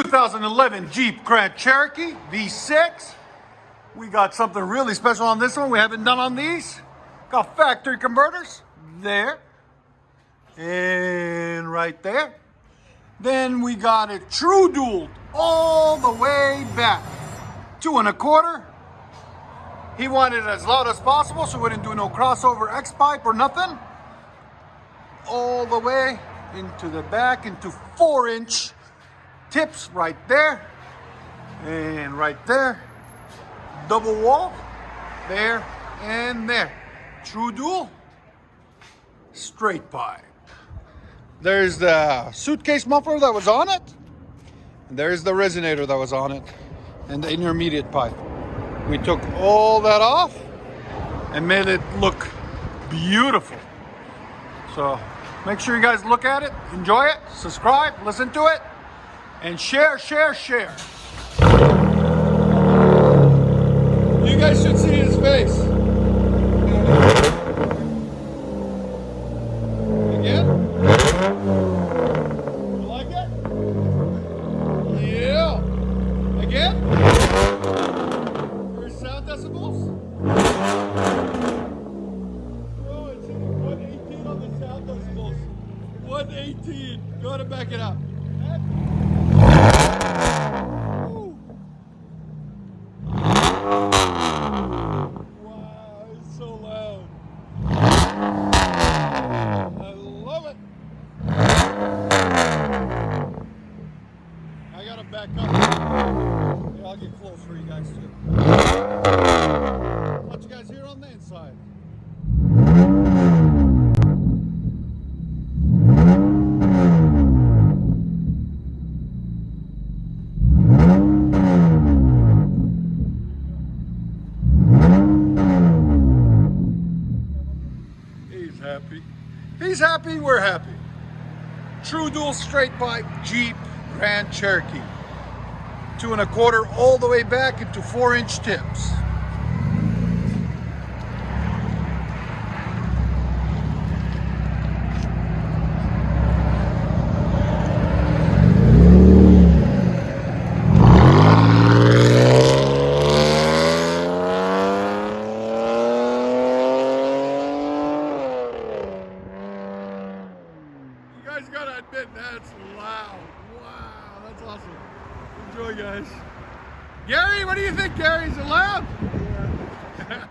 2011 Jeep Grand Cherokee V6. We got something really special on this one we haven't done on these. Got factory converters there and right there. Then we got it true dual all the way back. 2 1/4. He wanted it as loud as possible so we didn't do no crossover X pipe or nothing. All the way into the back into 4-inch tips right there and right there. Double wall there and there. True dual, straight pipe. There's the suitcase muffler that was on it. And there's the resonator that was on it and the intermediate pipe. We took all that off and made it look beautiful. So make sure you guys look at it, enjoy it, subscribe, listen to it, and share. You guys should see his face. Again? You like it? Yeah. Again? First sound decibels? Oh, it's 118 on the sound decibels. 118. Go ahead and back it up. Wow, it's so loud. I love it. I gotta back up. Yeah, I'll get close for you guys too. Let you guys hear on the inside. Happy. He's happy, we're happy. True dual straight pipe Jeep Grand Cherokee. 2 1/4 all the way back into 4-inch tips. You guys gotta admit that's loud. Wow, that's awesome. Enjoy, guys. Gary, what do you think, Gary? Is it loud? Yeah.